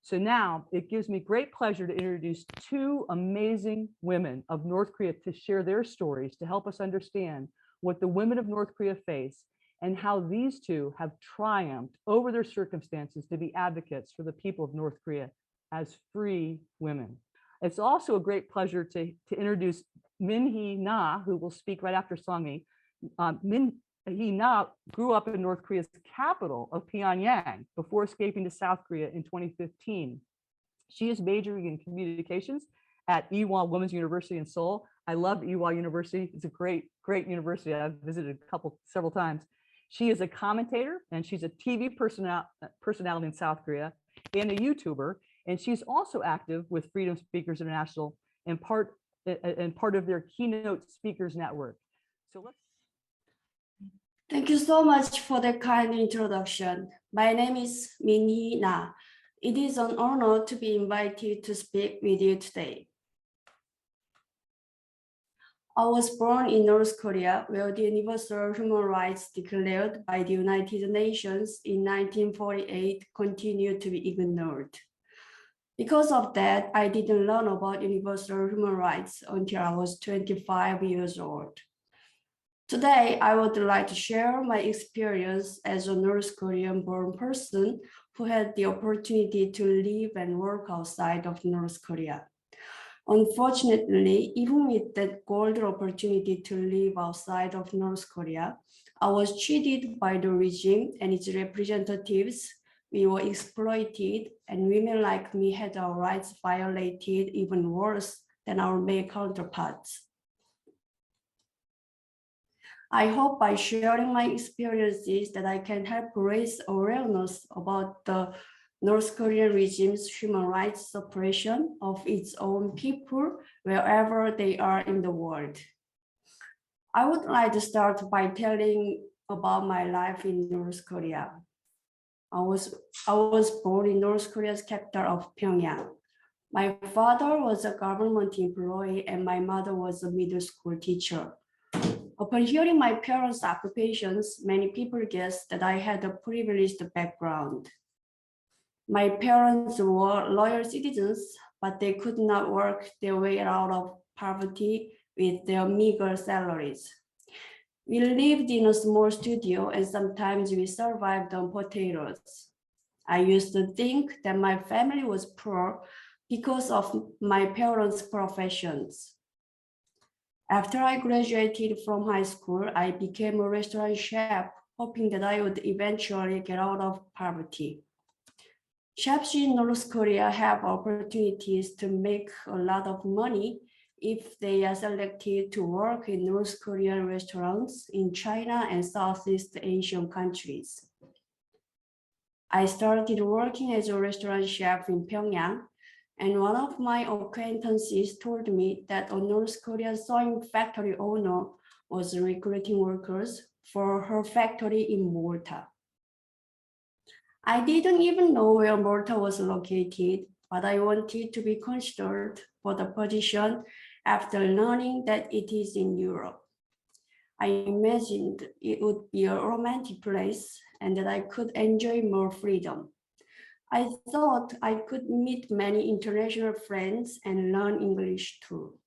So now it gives me great pleasure to introduce two amazing women of North Korea to share their stories to help us understand what the women of North Korea face and how these two have triumphed over their circumstances to be advocates for the people of North Korea as free women. It's also a great pleasure to introduce Minhee Na, who will speak right after Songi. Minhee Na grew up in North Korea's capital of Pyongyang before escaping to South Korea in 2015. She is majoring in communications at Ewha Women's University in Seoul. I love Ewha University. It's a great university. I've visited several times. She is a commentator and she's a TV personality in South Korea and a YouTuber. And she's also active with Freedom Speakers International and part of their Keynote Speakers Network. So let's. Thank you so much for the kind introduction. My name is Minhee Na. It is an honor to be invited to speak with you today. I was born in North Korea, where the universal human rights declared by the United Nations in 1948 continue to be ignored. Because of that, I didn't learn about universal human rights until I was 25 years old. Today, I would like to share my experience as a North Korean-born person who had the opportunity to live and work outside of North Korea. Unfortunately, even with that golden opportunity to live outside of North Korea, I was cheated by the regime and its representatives. We were exploited, and women like me had our rights violated even worse than our male counterparts. I hope by sharing my experiences that I can help raise awareness about the North Korean regime's human rights suppression of its own people wherever they are in the world. I would like to start by telling about my life in North Korea. I was born in North Korea's capital of Pyongyang. My father was a government employee and my mother was a middle school teacher. Upon hearing my parents' occupations, many people guessed that I had a privileged background. My parents were loyal citizens, but they could not work their way out of poverty with their meager salaries. We lived in a small studio and sometimes we survived on potatoes. I used to think that my family was poor because of my parents' professions. After I graduated from high school, I became a restaurant chef, hoping that I would eventually get out of poverty. Chefs in North Korea have opportunities to make a lot of money if they are selected to work in North Korean restaurants in China and Southeast Asian countries. I started working as a restaurant chef in Pyongyang, and one of my acquaintances told me that a North Korean sewing factory owner was recruiting workers for her factory in Malta. I didn't even know where Malta was located, but I wanted to be considered for the position after learning that it is in Europe. I imagined it would be a romantic place and that I could enjoy more freedom. I thought I could meet many international friends and learn English too.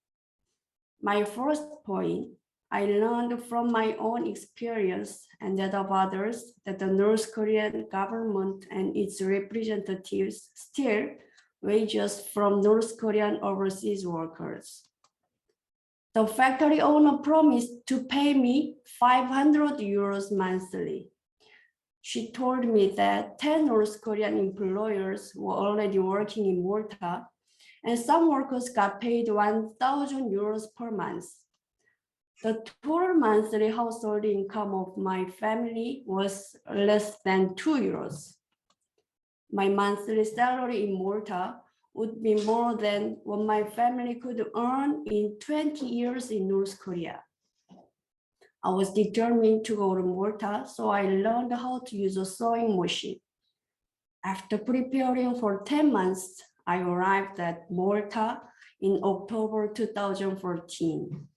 My first point, I learned from my own experience and that of others that the North Korean government and its representatives steal wages from North Korean overseas workers. The factory owner promised to pay me 500 euros monthly. She told me that 10 North Korean employers were already working in Malta, and some workers got paid 1,000 euros per month. The total monthly household income of my family was less than 2 euros. My monthly salary in Malta would be more than what my family could earn in 20 years in North Korea. I was determined to go to Malta, so I learned how to use a sewing machine. After preparing for 10 months, I arrived at Malta in October 2014.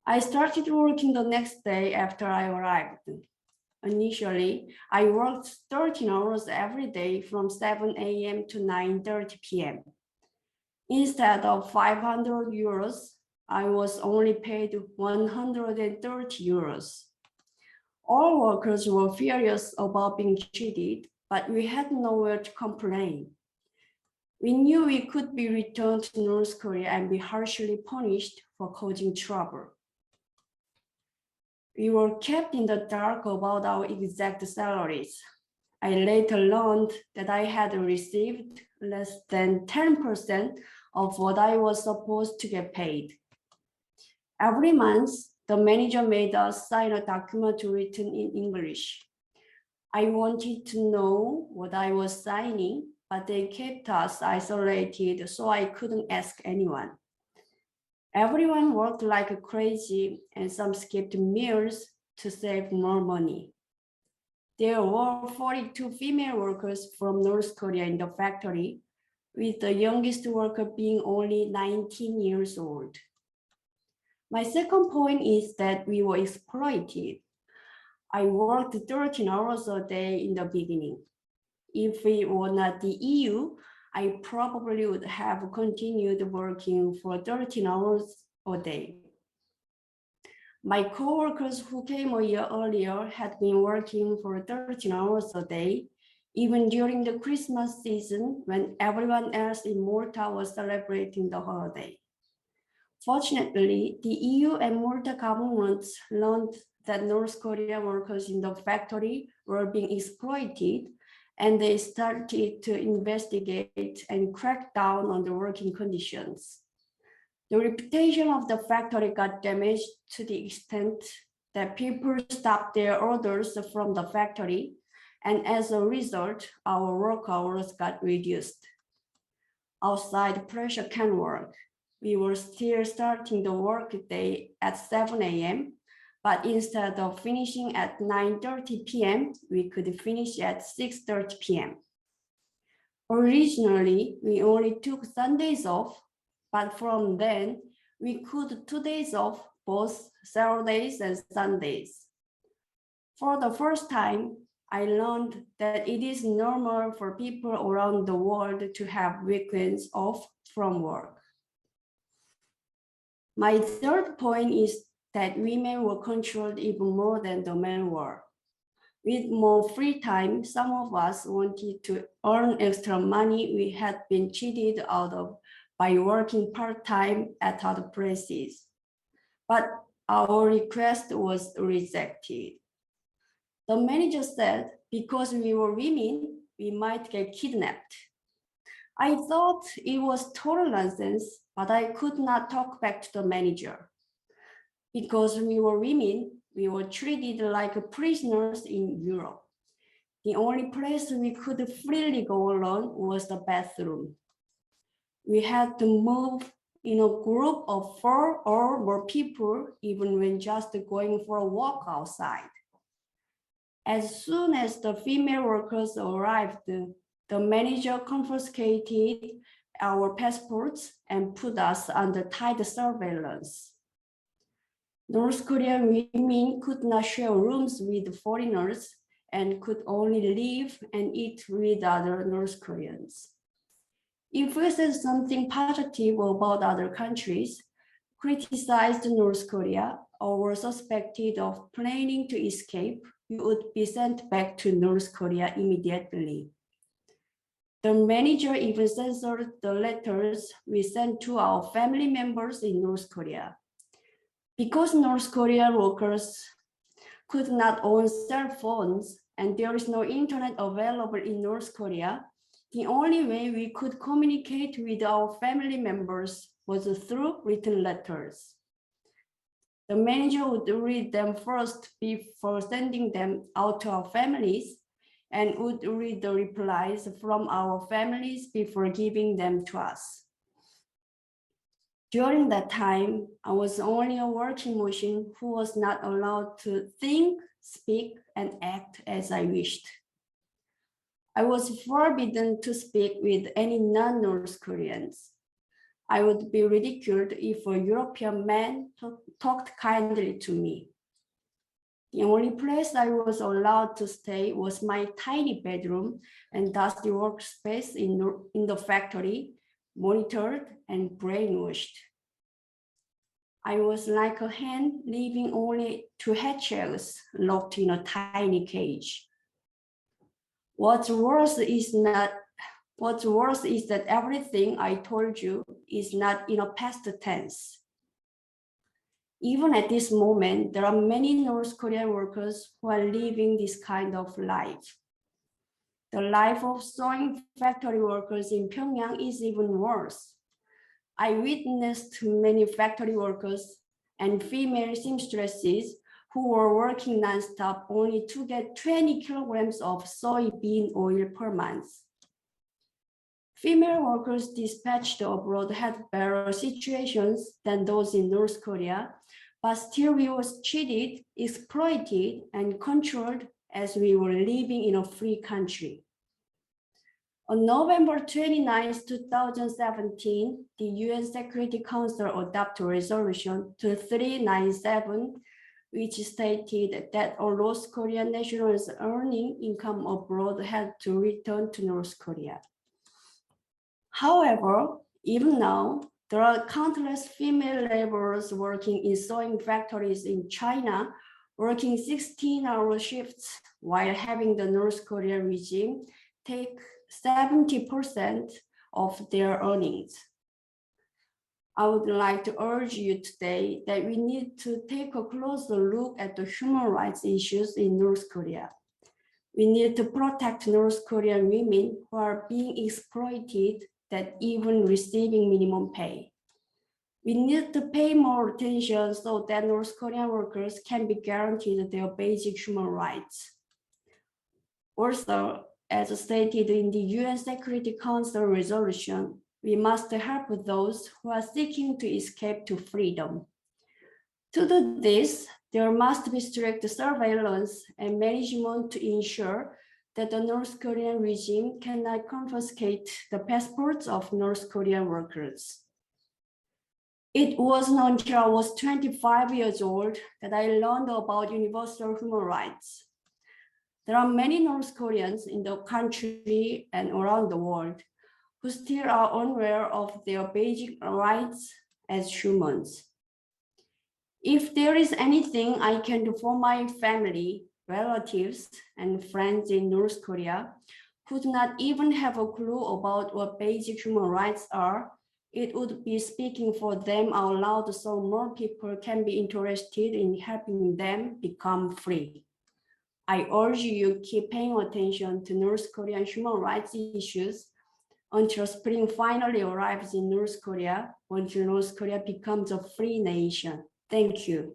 I started working the next day after I arrived. Initially, I worked 13 hours every day from 7 a.m. to 9:30 p.m. Instead of 500 euros, I was only paid 130 euros. All workers were furious about being cheated, but we had nowhere to complain. We knew we could be returned to North Korea and be harshly punished for causing trouble. We were kept in the dark about our exact salaries. I later learned that I had received less than 10% of what I was supposed to get paid. Every month, the manager made us sign a document written in English. I wanted to know what I was signing, but they kept us isolated, so I couldn't ask anyone. Everyone worked like crazy, and some skipped meals to save more money. There were 42 female workers from North Korea in the factory, with the youngest worker being only 19 years old. My second point is that we were exploited. I worked 13 hours a day in the beginning. If it were not the EU, I probably would have continued working for 13 hours a day. My coworkers who came a year earlier had been working for 13 hours a day, even during the Christmas season when everyone else in Malta was celebrating the holiday. Fortunately, the EU and Malta governments learned that North Korean workers in the factory were being exploited, and they started to investigate and crack down on the working conditions. The reputation of the factory got damaged to the extent that people stopped their orders from the factory, and as a result, our work hours got reduced. Outside pressure can work. We were still starting the workday at 7 a.m., but instead of finishing at 9:30 p.m., we could finish at 6:30 p.m. Originally, we only took Sundays off, but from then, we could 2 days off, both Saturdays and Sundays. For the first time, I learned that it is normal for people around the world to have weekends off from work. My third point is that women were controlled even more than the men were. With more free time, some of us wanted to earn extra money we had been cheated out of by working part-time at other places. But our request was rejected. The manager said because we were women, we might get kidnapped. I thought it was total nonsense, but I could not talk back to the manager. Because we were women, we were treated like prisoners in Europe. The only place we could freely go alone was the bathroom. We had to move in a group of 4 or more people, even when just going for a walk outside. As soon as the female workers arrived, the manager confiscated our passports and put us under tight surveillance. North Korean women could not share rooms with foreigners and could only live and eat with other North Koreans. If we said something positive about other countries, criticized North Korea, or were suspected of planning to escape, we would be sent back to North Korea immediately. The manager even censored the letters we sent to our family members in North Korea. Because North Korean workers could not own cell phones and there is no internet available in North Korea, the only way we could communicate with our family members was through written letters. The manager would read them first before sending them out to our families and would read the replies from our families before giving them to us. During that time, I was only a working machine who was not allowed to think, speak, and act as I wished. I was forbidden to speak with any non-North Koreans. I would be ridiculed if a European man talked kindly to me. The only place I was allowed to stay was my tiny bedroom and dusty workspace in the factory, monitored and brainwashed. I was like a hen living only to hatch eggs, locked in a tiny cage. What's worse is that everything I told you is not in a past tense. Even at this moment, there are many North Korean workers who are living this kind of life. The life of sewing factory workers in Pyongyang is even worse. I witnessed many factory workers and female seamstresses who were working nonstop only to get 20 kilograms of soybean oil per month. Female workers dispatched abroad had better situations than those in North Korea, but still we was cheated, exploited, and controlled as we were living in a free country. On November 29, 2017, the UN Security Council adopted Resolution 2397, which stated that all North Korean nationals earning income abroad had to return to North Korea. However, even now, there are countless female laborers working in sewing factories in China, working 16-hour shifts while having the North Korean regime take 70% of their earnings. I would like to urge you today that we need to take a closer look at the human rights issues in North Korea. We need to protect North Korean women who are being exploited that even receiving minimum pay. We need to pay more attention so that North Korean workers can be guaranteed their basic human rights. Also, as stated in the UN Security Council resolution, we must help those who are seeking to escape to freedom. To do this, there must be strict surveillance and management to ensure that the North Korean regime cannot confiscate the passports of North Korean workers. It wasn't until I was 25 years old that I learned about universal human rights. There are many North Koreans in the country and around the world who still are unaware of their basic rights as humans. If there is anything I can do for my family, relatives, and friends in North Korea who do not even have a clue about what basic human rights are, it would be speaking for them out loud so more people can be interested in helping them become free. I urge you keep paying attention to North Korean human rights issues until spring finally arrives in North Korea, until North Korea becomes a free nation. Thank you.